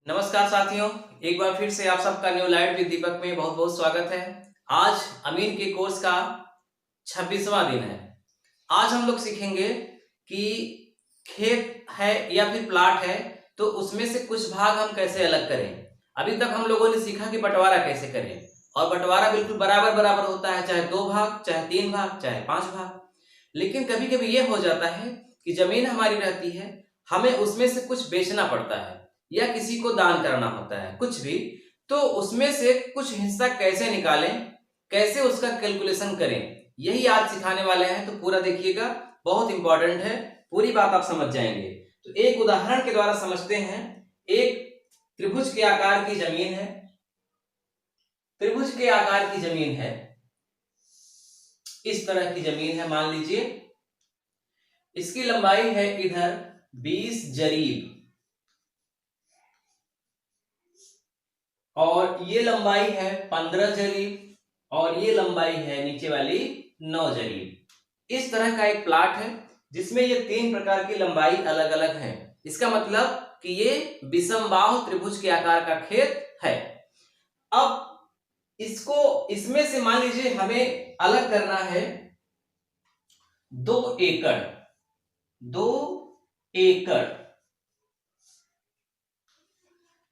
नमस्कार साथियों, एक बार फिर से आप सबका न्यू लाइट विद दीपक में बहुत बहुत स्वागत है। आज अमीन के कोर्स का 26वां दिन है। आज हम लोग सीखेंगे कि खेत है या फिर प्लाट है तो उसमें से कुछ भाग हम कैसे अलग करें। अभी तक हम लोगों ने सीखा कि बंटवारा कैसे करें, और बंटवारा बिल्कुल बराबर बराबर होता है, चाहे 2 भाग, चाहे 3 भाग, चाहे 5 भाग। लेकिन कभी कभी ये हो जाता है कि जमीन हमारी रहती है, हमें उसमें से कुछ बेचना पड़ता है या किसी को दान करना होता है, कुछ भी। तो उसमें से कुछ हिस्सा कैसे निकालें, कैसे उसका कैलकुलेशन करें, यही आज सिखाने वाले हैं। तो पूरा देखिएगा, बहुत इंपॉर्टेंट है, पूरी बात आप समझ जाएंगे। तो एक उदाहरण के द्वारा समझते हैं। एक त्रिभुज के आकार की जमीन है, त्रिभुज के आकार की जमीन है, इस तरह की जमीन है मान लीजिए। इसकी लंबाई है इधर 20 जरीब और ये लंबाई है 15 जरीब और ये लंबाई है नीचे वाली 9 जरीब। इस तरह का एक प्लाट है जिसमें ये 3 प्रकार की लंबाई अलग अलग है। इसका मतलब कि ये विषमबाहु त्रिभुज के आकार का खेत है। अब इसको इसमें से मान लीजिए हमें अलग करना है 2 एकड़। 2 एकड़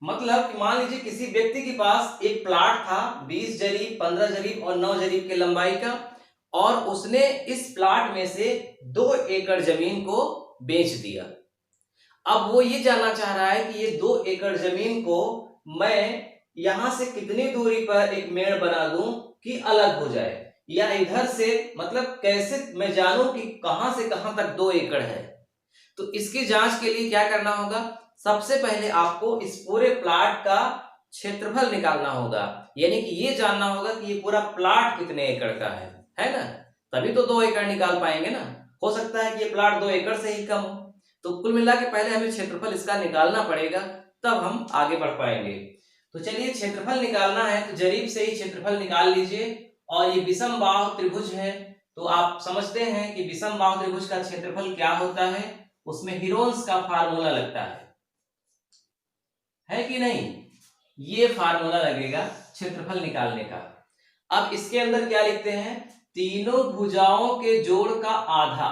मतलब कि मान लीजिए किसी व्यक्ति के पास एक प्लाट था 20 जरीब, 15 जरीब और 9 जरीब के लंबाई का, और उसने इस प्लाट में से 2 एकड़ जमीन को बेच दिया। अब वो ये जानना चाह रहा है कि ये 2 एकड़ जमीन को मैं यहां से कितनी दूरी पर एक मेड़ बना दूं कि अलग हो जाए, या इधर से मतलब कैसे मैं जानूं कि कहां से कहां तक 2 एकड़ है। तो इसकी जांच के लिए क्या करना होगा, सबसे पहले आपको इस पूरे प्लाट का क्षेत्रफल निकालना होगा, यानी कि ये जानना होगा कि ये पूरा प्लाट कितने एकड़ का है ना। तभी तो 2 एकड़ निकाल पाएंगे ना। हो सकता है कि ये प्लाट 2 एकड़ से ही कम हो। तो कुल मिला के पहले हमें क्षेत्रफल इसका निकालना पड़ेगा, तब हम आगे बढ़ पाएंगे। तो चलिए, क्षेत्रफल निकालना है तो जरीब से ही क्षेत्रफल निकाल लीजिए। और ये विषमबाहु त्रिभुज है, तो आप समझते हैं कि विषमबाहु त्रिभुज का क्षेत्रफल क्या होता है। उसमें हीरोन्स का फार्मूला लगता है कि नहीं। ये फार्मूला लगेगा क्षेत्रफल निकालने का। अब इसके अंदर क्या लिखते हैं, तीनों भुजाओं के जोड़ का आधा।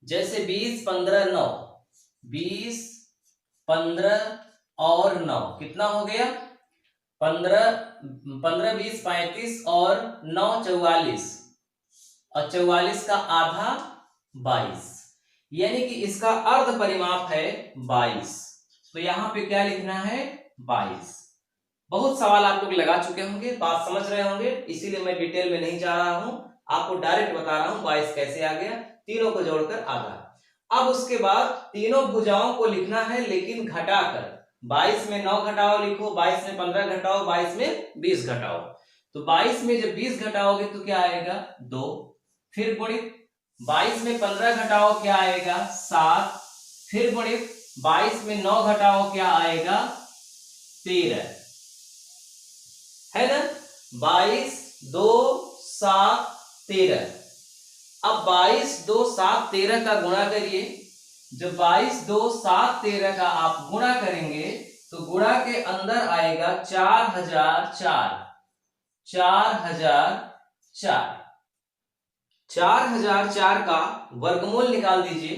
जैसे 20, 15, 9, 20, 15 और 9 कितना हो गया, 15, 15, 20, 35 और 9 44, और 44 का आधा 22, यानी कि इसका अर्ध परिमाप है 22। तो यहां पे क्या लिखना है, 22। बहुत सवाल आप लोग लगा चुके होंगे, बात समझ रहे होंगे, इसीलिए मैं डिटेल में नहीं जा रहा हूं, आपको डायरेक्ट बता रहा हूं 22 कैसे आ गया, तीनों को जोड़कर आधा। अब उसके बाद तीनों भुजाओं को लिखना है, लेकिन घटाकर। 22 में 9 घटाओ लिखो, 22 में 15 घटाओ, 22 में 20 घटाओ। तो 22 में जब 20 घटाओगे तो क्या आएगा, 2। फिर गुणित 22 में 15 घटाओ क्या आएगा, 7। फिर गुणित 22 में 9 घटाओ क्या आएगा, 13, है ना। 22, 2, 7, 13। अब 22, 2, 7, 13 का गुणा करिए। जब 22, 2, 7, 13 का आप गुणा करेंगे तो गुणा के अंदर आएगा 4004। 4004 4004 का वर्गमूल निकाल दीजिए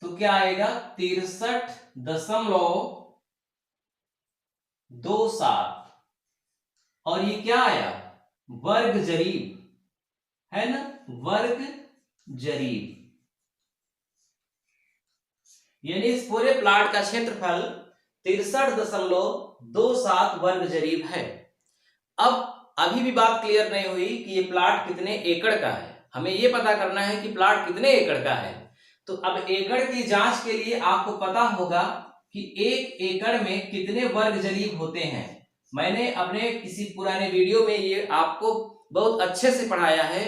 तो क्या आएगा, 63.27। और ये क्या आया, वर्ग जरीब, है ना, वर्ग जरीब। यानी इस पूरे प्लाट का क्षेत्रफल 63.27 वर्ग जरीब है। अब अभी भी बात क्लियर नहीं हुई कि ये प्लाट कितने एकड़ का है। हमें ये पता करना है कि प्लाट कितने एकड़ का है। तो अब एकड़ की जांच के लिए आपको पता होगा कि 1 एकड़ में कितने वर्ग जरीब होते हैं। मैंने अपने किसी पुराने वीडियो में ये आपको बहुत अच्छे से पढ़ाया है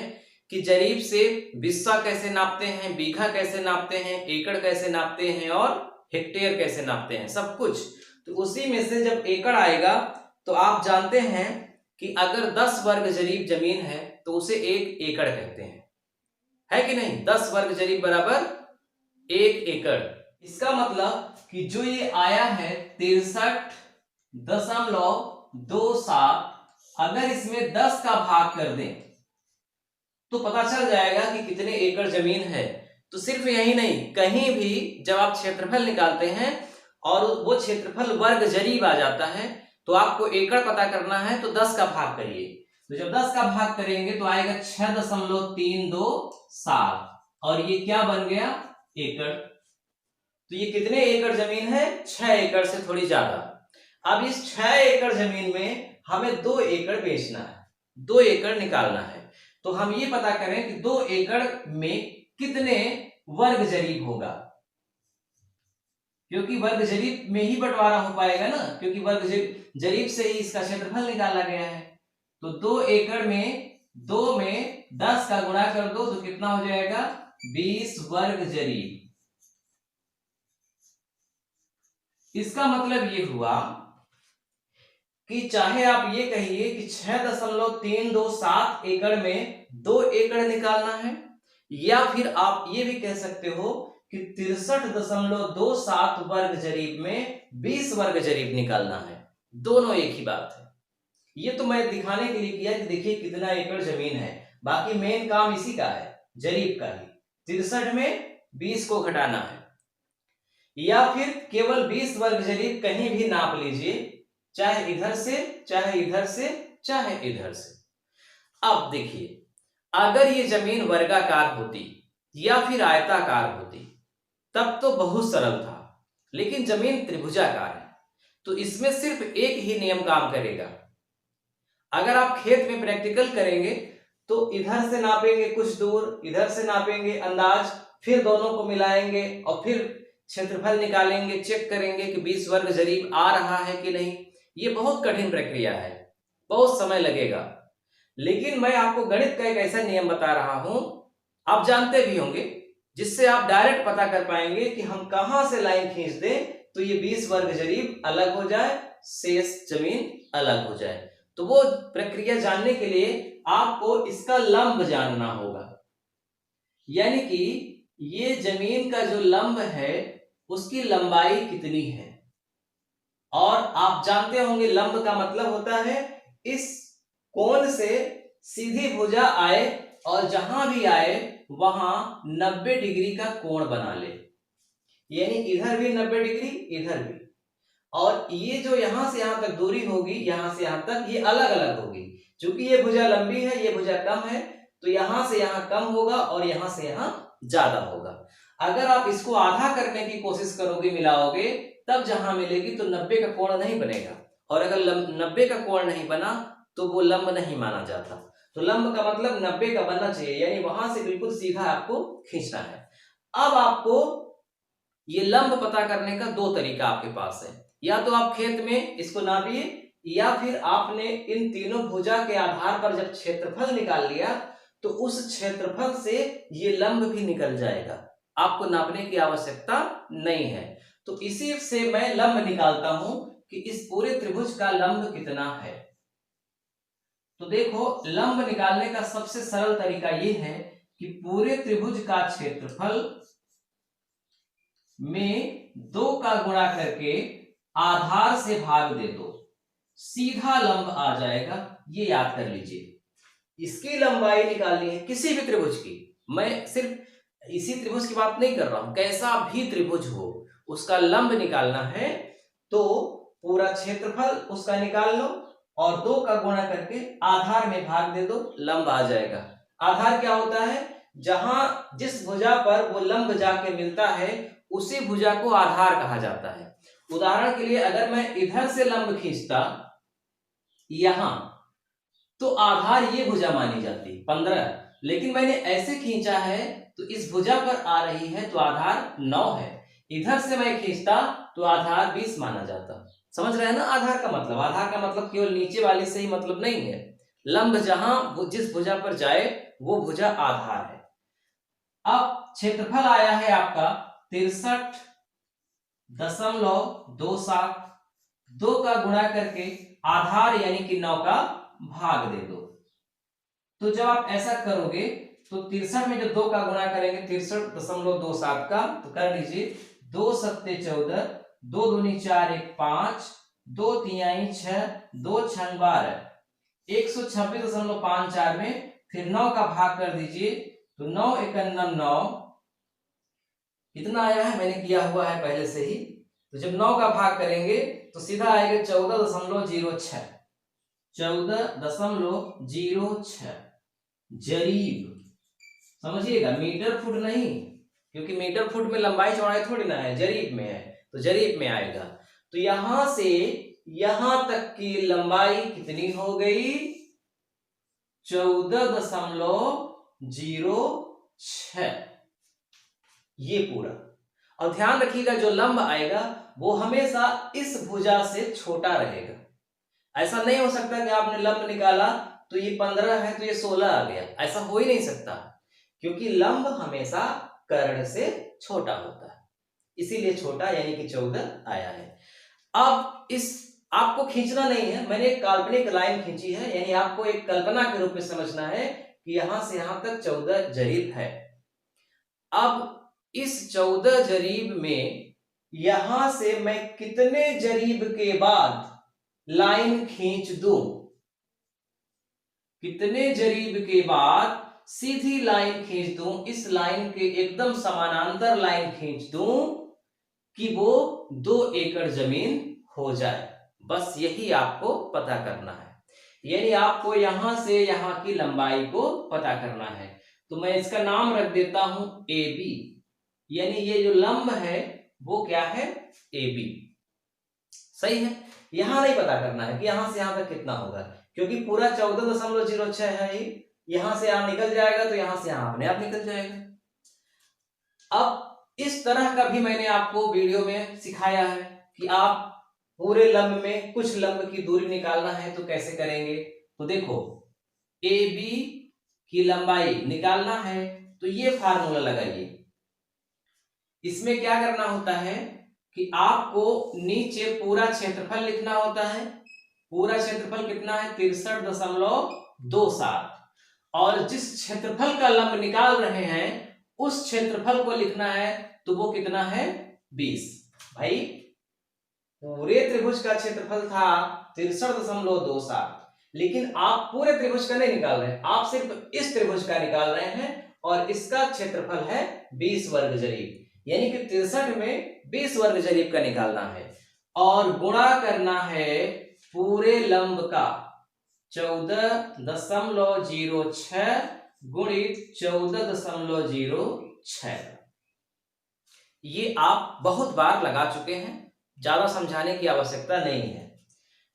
कि जरीब से बिस्सा कैसे नापते हैं, बीघा कैसे नापते हैं, एकड़ कैसे नापते हैं और हेक्टेयर कैसे नापते हैं, सब कुछ। तो उसी में से जब एकड़ आएगा तो आप जानते हैं कि अगर 10 वर्ग जरीब जमीन है तो उसे 1 एकड़ कहते हैं, है कि नहीं। 10 वर्ग जरीब बराबर 1 एकड़। इसका मतलब कि जो ये आया है 63.27, अगर इसमें 10 का भाग कर दें तो पता चल जाएगा कि कितने एकड़ जमीन है। तो सिर्फ यही नहीं, कहीं भी जब आप क्षेत्रफल निकालते हैं और वो क्षेत्रफल वर्ग जरीब आ जाता है तो आपको एकड़ पता करना है, तो 10 का भाग करिए। तो जब 10 का भाग करेंगे तो आएगा 6.327 और ये क्या बन गया? एकड़। तो ये कितने एकड़ जमीन है? 6 एकड़ से थोड़ी ज्यादा। अब इस 6 एकड़ जमीन में हमें 2 एकड़ बेचना है, 2 एकड़ निकालना है। तो हम ये पता करें कि 2 एकड़ में कितने वर्ग जरीब होगा, क्योंकि वर्ग जरीब में ही बंटवारा हो पाएगा ना, क्योंकि वर्ग जरीब से ही इसका क्षेत्रफल निकाला गया है। तो 2 एकड़ में 2 में 10 का गुणा कर दो तो कितना हो जाएगा? 20 वर्ग जरीब। इसका मतलब ये हुआ कि चाहे आप ये कहिए कि 6.327 एकड़ में 2 एकड़ निकालना है, या फिर आप ये भी कह सकते हो कि 63.27 वर्ग जरीब में 20 वर्ग जरीब निकालना है। दोनों एक ही बात है। ये तो मैं दिखाने के लिए किया कि देखिए कितना एकड़ जमीन है, बाकी मेन काम इसी का है, जरीब का ही। 63 में 20 को घटाना है, या फिर केवल 20 वर्ग जरीब कहीं भी नाप लीजिए, चाहे इधर से, चाहे इधर से, चाहे इधर से। अब देखिए, अगर ये जमीन वर्गाकार होती या फिर आयताकार होती तब तो बहुत सरल था, लेकिन जमीन त्रिभुजाकार है तो इसमें सिर्फ एक ही नियम काम करेगा। अगर आप खेत में प्रैक्टिकल करेंगे तो इधर से नापेंगे कुछ दूर, इधर से नापेंगे अंदाज, फिर दोनों को मिलाएंगे और फिर क्षेत्रफल निकालेंगे, चेक करेंगे कि 20 वर्ग जरीब आ रहा है कि नहीं। ये बहुत कठिन प्रक्रिया है, बहुत समय लगेगा। लेकिन मैं आपको गणित का एक ऐसा नियम बता रहा हूं, आप जानते भी होंगे, जिससे आप डायरेक्ट पता कर पाएंगे कि हम कहां से लाइन खींच दें तो ये 20 वर्ग जरीब अलग हो जाए, शेष जमीन अलग हो जाए। तो वो प्रक्रिया जानने के लिए आपको इसका लंब जानना होगा, यानी कि ये जमीन का जो लंब है उसकी लंबाई कितनी है। और आप जानते होंगे लंब का मतलब होता है इस कोण से सीधी भुजा आए और जहां भी आए वहां 90 डिग्री का कोण बना ले, यानी इधर भी 90 डिग्री, इधर भी। और ये जो यहां से यहां तक दूरी होगी, यहां से यहां तक, ये अलग अलग होगी। क्योंकि ये भुजा लंबी है, ये भुजा कम है, तो यहां से यहां कम होगा और यहां से यहां ज्यादा होगा। अगर आप इसको आधा करने की कोशिश करोगे, मिलाओगे, तब जहां मिलेगी तो 90 का कोण नहीं बनेगा, और अगर 90 का कोण नहीं बना तो वो लंब नहीं माना जाता। तो लंब का मतलब 90 का बनना चाहिए, यानी वहां से बिल्कुल सीधा आपको खींचना है। अब आपको ये लंब पता करने का 2 तरीका आपके पास है, या तो आप खेत में इसको नापिए, या फिर आपने इन तीनों भुजा के आधार पर जब क्षेत्रफल निकाल लिया तो उस क्षेत्रफल से ये लंब भी निकल जाएगा, आपको नापने की आवश्यकता नहीं है। तो इसी से मैं लंब निकालता हूं कि इस पूरे त्रिभुज का लंब कितना है। तो देखो, लंब निकालने का सबसे सरल तरीका यह है कि पूरे त्रिभुज का क्षेत्रफल में 2 का गुणा करके आधार से भाग दे दो, सीधा लंब आ जाएगा। ये याद कर लीजिए। इसकी लंबाई निकालनी है किसी भी त्रिभुज की, मैं सिर्फ इसी त्रिभुज की बात नहीं कर रहा हूं, कैसा भी त्रिभुज हो उसका लंब निकालना है। तो पूरा क्षेत्रफल उसका निकाल लो और 2 का गुणा करके आधार में भाग दे दो, लंब आ जाएगा। आधार क्या होता है? जहां जिस भुजा पर वो लंब जाके मिलता है उसी भुजा को आधार कहा जाता है। उदाहरण के लिए अगर मैं इधर से लंब खींचता यहां, तो आधार ये भुजा मानी जाती 15, लेकिन मैंने ऐसे खींचा है तो इस भुजा पर आ रही है तो आधार 9 है। इधर से मैं खींचता तो आधार 20 माना जाता। समझ रहे हैं ना आधार का मतलब? आधार का मतलब केवल नीचे वाले से ही मतलब नहीं है, लंब जहां जिस भुजा पर जाए वो भुजा आधार है। अब क्षेत्रफल आया है आपका 63.27, 2 का गुणा करके आधार यानी कि 9 का भाग दे दो। तो जब आप ऐसा करोगे तो 63 में जब 2 का गुणा करेंगे 63.27 का, तो कर लीजिए 2 सत्ते 14, 2 दूनी 4 1 5, 2 तिहाई 6, 2 छंग 12, 126.54 में फिर 9 का भाग कर दीजिए तो 9 एकम 9, कितना आया है मैंने किया हुआ है पहले से ही। तो जब 9 का भाग करेंगे तो सीधा आएगा 14.06, 14.06 जरीब। समझिएगा, मीटर फुट नहीं, क्योंकि मीटर फुट में लंबाई चौड़ाई थोड़ी ना है, जरीब में है, तो जरीब में आएगा। तो यहां से यहां तक की लंबाई कितनी हो गई? 14.06, ये पूरा। और ध्यान रखिएगा जो लंब आएगा वो हमेशा इस भुजा से छोटा रहेगा। ऐसा नहीं हो सकता कि आपने लंब निकाला तो ये 15 है तो ये 16 आ गया, ऐसा हो ही नहीं सकता, क्योंकि लंब हमेशा कर्ण से छोटा होता है, इसीलिए छोटा यानी कि 14 आया है। अब इस आपको खींचना नहीं है, मैंने एक काल्पनिक लाइन खींची है, यानी आपको एक कल्पना के रूप में समझना है कि यहां से यहां तक 14 जरीब है। अब इस 14 जरीब में यहां से मैं कितने जरीब के बाद लाइन खींच दूं? कितने जरीब के बाद सीधी लाइन खींच दूं? इस लाइन के एकदम समानांतर लाइन खींच दूं कि वो 2 एकड़ जमीन हो जाए। बस यही आपको पता करना है, यानी आपको यहां से यहां की लंबाई को पता करना है। तो मैं इसका नाम रख देता हूं AB, यानी ये जो लंब है वो क्या है? AB। सही है, यहां नहीं पता करना है कि यहां से यहां तक कितना होगा, क्योंकि पूरा 14.06 है ही, यहां से यहां निकल जाएगा तो यहां से यहां अपने आप निकल जाएगा। अब इस तरह का भी मैंने आपको वीडियो में सिखाया है कि आप पूरे लंब में कुछ लंब की दूरी निकालना है तो कैसे करेंगे। तो देखो, AB की लंबाई निकालना है तो ये फार्मूला लगाइए। इसमें क्या करना होता है कि आपको नीचे पूरा क्षेत्रफल लिखना होता है। पूरा क्षेत्रफल कितना है? 63.27, और जिस क्षेत्रफल का लंब निकाल रहे हैं उस क्षेत्रफल को लिखना है, तो वो कितना है? 20। भाई पूरे त्रिभुज का क्षेत्रफल था 63.27, लेकिन आप पूरे त्रिभुज का नहीं निकाल रहे हैं, आप सिर्फ इस त्रिभुज का निकाल रहे हैं, और इसका क्षेत्रफल है 20 वर्ग जरीब, यानी कि 63 में 20 वर्ग जरीब का निकालना है, और गुणा करना है पूरे लंब का 14.06 गुणित 14.06। ये आप बहुत बार लगा चुके हैं, ज्यादा समझाने की आवश्यकता नहीं है।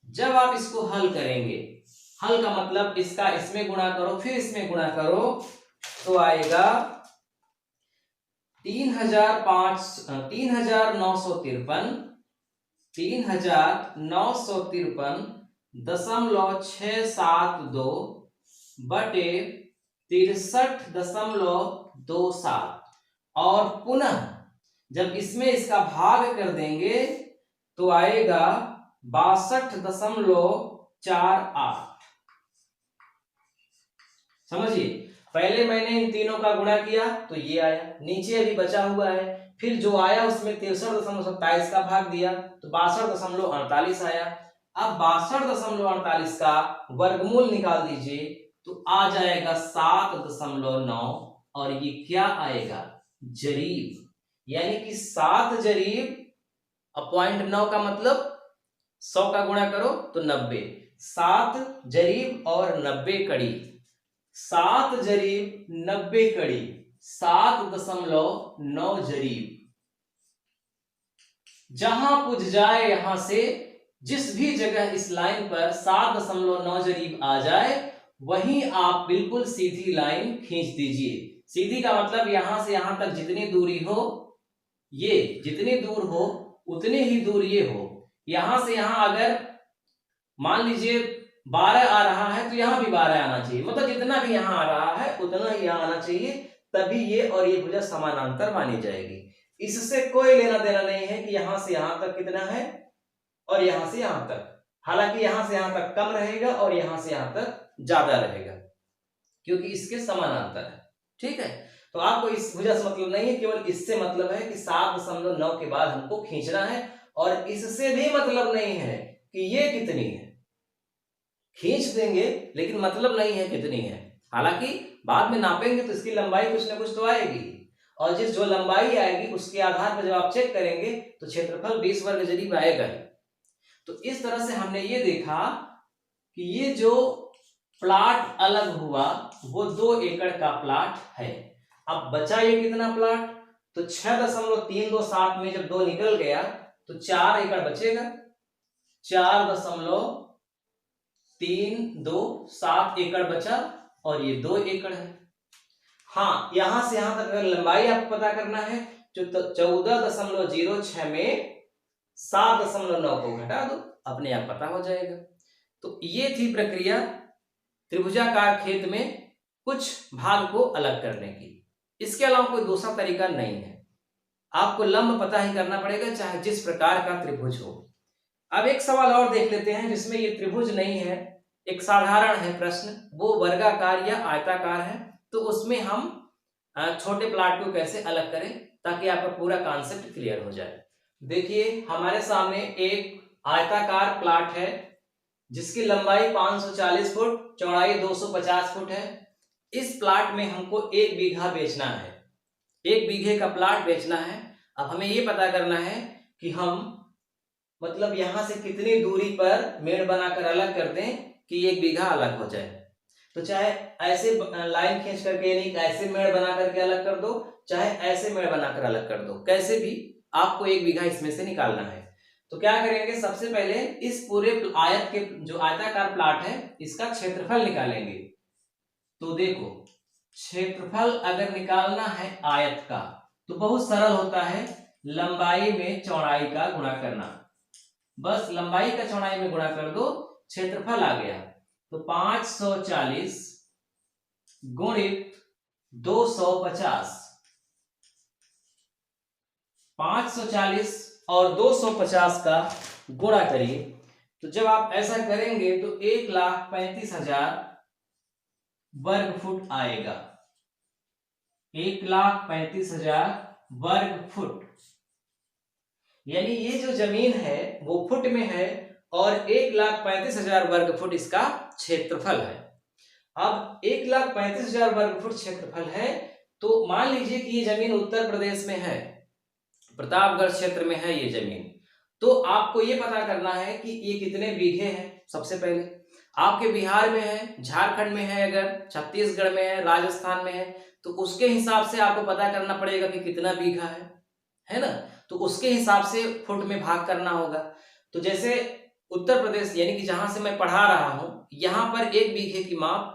जब आप इसको हल करेंगे, हल का मतलब इसका इसमें गुणा करो फिर इसमें गुणा करो, तो आएगा 3953.672 बटे 63.27, और पुनः जब इसमें इसका भाग कर देंगे तो आएगा 62.48। समझिए, पहले मैंने इन तीनों का गुणा किया तो ये आया, नीचे अभी बचा हुआ है, फिर जो आया उसमें 63.27 का भाग दिया तो 62.48 आया। अब 62.48 का वर्गमूल निकाल दीजिए तो आ जाएगा 7.9, और ये क्या आएगा? जरीब, यानी कि 7 जरीब 0.9 का मतलब 100 का गुणा करो तो 90, 7 जरीब और 90 कड़ी, 7 जरीब 90 कड़ी 7.9 जरीब। जहां पूछ जाए, यहां से जिस भी जगह इस लाइन पर 7.9 जरीब आ जाए वहीं आप बिल्कुल सीधी लाइन खींच दीजिए। सीधी का मतलब यहां से यहां तक जितनी दूरी हो, ये जितनी दूर हो उतनी ही दूर ये हो। यहां से यहां अगर मान लीजिए 12 आ रहा है तो यहां भी 12 आना चाहिए, मतलब जितना भी यहां आ रहा है उतना ही यहां आना चाहिए, तभी ये और ये भुजा समानांतर मानी जाएगी। इससे कोई लेना देना नहीं है कि यहां से यहां तक कितना है और यहां से यहां तक, हालांकि यहां से यहां तक कम रहेगा और यहां से यहां तक ज्यादा रहेगा, क्योंकि इसके समानांतर है। ठीक है, तो आपको इस भुजा से मतलब नहीं है, केवल इससे मतलब है कि 7.9 के बाद हमको खींचना है, और इससे भी मतलब नहीं है कि ये कितनी है। खींच देंगे लेकिन मतलब नहीं है कितनी है, हालांकि बाद में नापेंगे तो इसकी लंबाई कुछ ना कुछ तो आएगी, और जिस जो लंबाई आएगी उसके आधार पर जब आप चेक करेंगे तो क्षेत्रफल 20 वर्ग जरीब आएगा ही। तो इस तरह से हमने ये देखा कि ये जो प्लाट अलग हुआ वो 2 एकड़ का प्लाट है। अब बचा ये कितना प्लाट, तो 6.327 में जब 2 निकल गया तो 4 एकड़ बचेगा। 4.327 एकड़ बचा और ये 2 एकड़ है। हाँ, यहां से यहां तक अगर लंबाई आपको पता करना है तो 14.06 में 7.9 को घटा दो, अपने आप पता हो जाएगा। तो ये थी प्रक्रिया त्रिभुजाकार खेत में कुछ भाग को अलग करने की। इसके अलावा कोई दूसरा तरीका नहीं है, आपको लंब पता ही करना पड़ेगा चाहे जिस प्रकार का त्रिभुज हो। अब एक सवाल और देख लेते हैं जिसमें ये त्रिभुज नहीं है, एक साधारण है प्रश्न, वो वर्गाकार या आयताकार है। तो उसमें हम छोटे प्लाट को कैसे अलग करें ताकि आपका पूरा कॉन्सेप्ट क्लियर हो जाए। देखिए हमारे सामने एक आयताकार प्लाट है जिसकी लंबाई 540 फुट, चौड़ाई 250 फुट है। इस प्लाट में हमको 1 बीघा बेचना है, 1 बीघे का प्लाट बेचना है। अब हमें ये पता करना है कि हम मतलब यहां से कितनी दूरी पर मेड़ बनाकर अलग कर दें कि 1 बीघा अलग हो जाए। तो चाहे ऐसे लाइन खींच करके यानी ऐसे मेड़ बना करके अलग कर दो, चाहे ऐसे मेड़ बनाकर अलग कर दो, कैसे भी आपको 1 बीघा इसमें से निकालना है। तो क्या करेंगे, सबसे पहले इस पूरे आयत के जो आयताकार प्लाट है इसका क्षेत्रफल निकालेंगे। तो देखो क्षेत्रफल अगर निकालना है आयत का तो बहुत सरल होता है, लंबाई में चौड़ाई का गुणा करना। बस लंबाई का चौड़ाई में गुणा कर दो, क्षेत्रफल आ गया। तो 540 गुणित 250, 540 और 250 का गुणा करिए। तो जब आप ऐसा करेंगे तो 1,35,000 वर्ग फुट आएगा, 1,35,000 वर्ग फुट। यानी ये जो जमीन है वो फुट में है और 1,35,000 वर्ग फुट इसका क्षेत्रफल है। अब 1,35,000 वर्ग फुट क्षेत्रफल है तो मान लीजिए कि ये जमीन उत्तर प्रदेश में है, प्रतापगढ़ क्षेत्र में है ये जमीन। तो आपको ये पता करना है कि ये कितने बीघे हैं। सबसे पहले आपके बिहार में है, झारखंड में है, अगर छत्तीसगढ़ में है, राजस्थान में है, तो उसके हिसाब से आपको पता करना पड़ेगा कि कितना बीघा है ना। तो उसके हिसाब से फुट में भाग करना होगा। तो जैसे उत्तर प्रदेश यानी कि जहां से मैं पढ़ा रहा हूं, यहां पर 1 बीघे की माप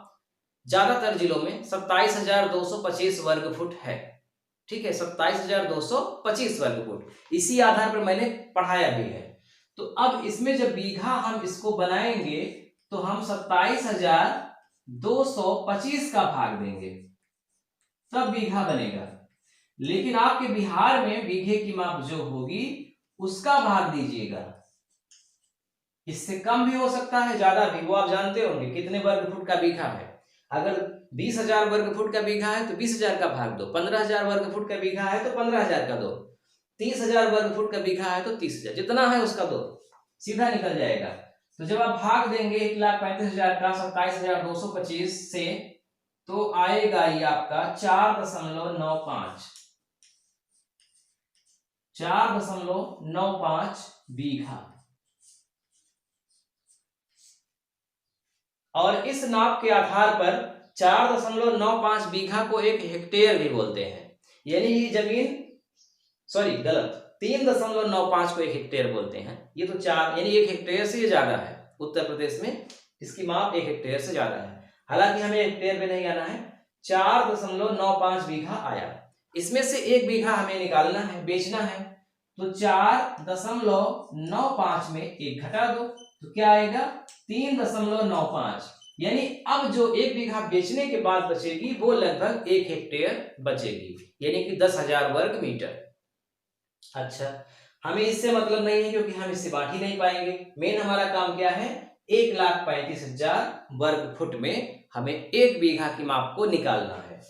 ज्यादातर जिलों में 27,225 वर्ग फुट है। ठीक है, 27,225 वर्ग फुट, इसी आधार पर मैंने पढ़ाया भी है। तो अब इसमें जब बीघा हम इसको बनाएंगे तो हम 27,225 का भाग देंगे तब बीघा बनेगा। लेकिन आपके बिहार में बीघे की माप जो होगी उसका भाग दीजिएगा, इससे कम भी हो सकता है, ज्यादा भी, वो आप जानते होंगे कितने वर्ग फुट का बीघा है। अगर 20,000 वर्ग फुट का बीघा है तो 20,000 का भाग दो, 15,000 वर्ग फुट का बीघा है तो 15,000 का दो, 30,000 वर्ग फुट का बीघा है तो 30,000, जितना है उसका दो, सीधा निकल जाएगा। तो जब आप भाग देंगे 1,35,000 का 27,225 से तो आएगा ये आपका 4.95, 4.95 बीघा। और इस नाप के आधार पर 4.95 बीघा को 1 हेक्टेयर भी बोलते हैं। यानी ये जमीन, सॉरी गलत, 3.95 को 1 हेक्टेयर बोलते हैं। ये तो 4 यानी 1 हेक्टेयर से ये ज्यादा है। उत्तर प्रदेश में इसकी माप 1 हेक्टेयर से ज्यादा है, हालांकि हमें हेक्टेयर में नहीं आना है। 4.95 बीघा आया, इसमें से 1 बीघा हमें निकालना है, बेचना है। तो 4.95 में 1 घटा दो तो क्या आएगा, 3.95। यानी अब जो 1 बीघा बेचने के बाद बचेगी वो लगभग 1 हेक्टेयर बचेगी, यानी कि 10,000 वर्ग मीटर। अच्छा, हमें इससे मतलब नहीं है क्योंकि हम इससे बांट ही नहीं पाएंगे। मेन हमारा काम क्या है, 1,35,000 वर्ग फुट में हमें 1 बीघा की माप को निकालना है।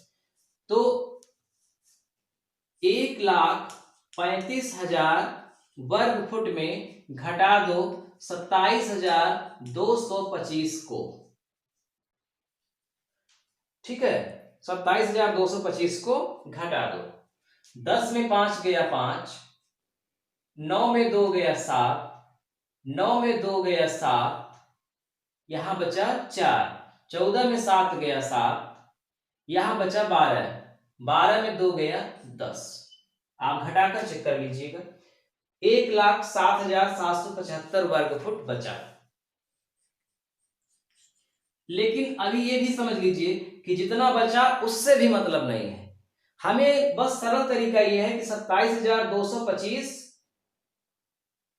तो 1,35,000 वर्ग फुट में घटा दो 27,225 को। ठीक है, 27,225 को घटा दो। 10 में 5 गया 5, 9 में 2 गया 7, 9 में 2 गया 7, यहां बचा 4, 14 में 7 गया 7, यहां बचा 12, 12 में 2 गया 10। आप घटाकर चेक कर लीजिएगा। 1,07,775 वर्ग फुट बचा। लेकिन अभी ये भी समझ लीजिए कि जितना बचा उससे भी मतलब नहीं है। हमें बस सरल तरीका ये है कि 27,225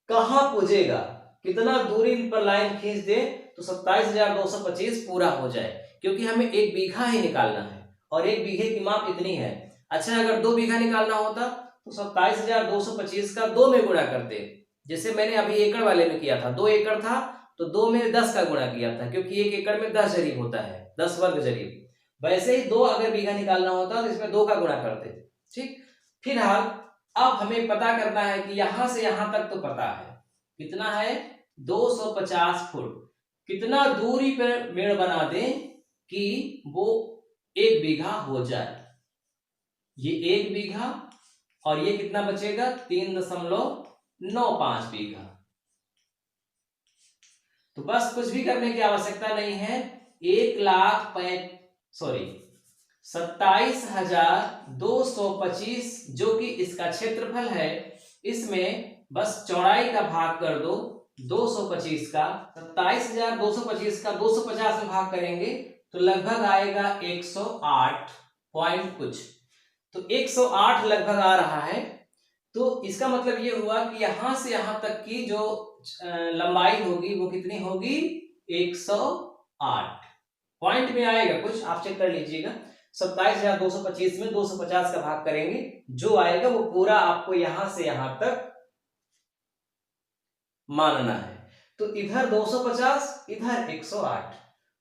कहां पूजेगा, कितना दूरी पर लाइन खींच दे तो 27,225 पूरा हो जाए, क्योंकि हमें 1 बीघा ही निकालना है और 1 बीघे की माप इतनी है। अच्छा, अगर 2 बीघा निकालना होता तो 27,225 का 2 में गुणा करते, जैसे मैंने अभी एकड़ वाले में किया था। 2 एकड़ था तो 2 में 10 का गुणा किया था, क्योंकि 1 एकड़ में 10 जरीब होता है, 10 वर्ग जरीब। वैसे ही 2 अगर बीघा निकालना होता तो इसमें 2 का गुणा करते। ठीक, फिलहाल अब हमें पता करना है कि यहां से यहां तक तो पता है कितना है, 250 फुट। कितना दूरी पर मेड़ बना दें कि वो 1 बीघा हो जाए। ये 1 बीघा और ये कितना बचेगा, 3.95 बीघा। तो बस कुछ भी करने की आवश्यकता नहीं है। 27,225 जो कि इसका क्षेत्रफल है, इसमें बस चौड़ाई का भाग कर दो 225 का। 27,225 का 250 में भाग करेंगे तो लगभग आएगा 108 पॉइंट कुछ। तो 108 लगभग आ रहा है। तो इसका मतलब ये हुआ कि यहां से यहां तक की जो लंबाई होगी वो कितनी होगी, 108 पॉइंट में आएगा कुछ। आप चेक कर लीजिएगा। 27,225 में 250 का भाग करेंगे, जो आएगा वो पूरा आपको यहां से यहां तक मानना है। तो इधर 250, इधर 108,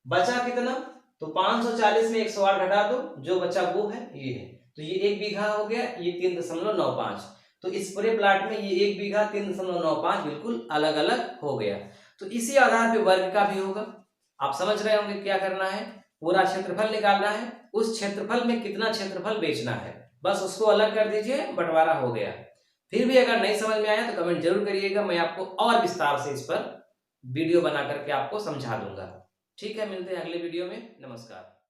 बचा कितना, तो 540 में 108 घटा दो, जो बचा वो है ये है। तो ये 1 बीघा हो गया, ये 3.95। तो इस पूरे प्लाट में ये 1 बीघा 3.95 बिल्कुल अलग अलग हो गया। तो इसी आधार पे वर्ग का भी होगा। आप समझ रहे होंगे क्या करना है, पूरा क्षेत्रफल निकालना है, उस क्षेत्रफल में कितना क्षेत्रफल बेचना है, बस उसको अलग कर दीजिए, बंटवारा हो गया। फिर भी अगर नहीं समझ में आया तो कमेंट जरूर करिएगा, मैं आपको और विस्तार से इस पर वीडियो बना करके आपको समझा दूंगा। ठीक है, मिलते हैं अगले वीडियो में। नमस्कार।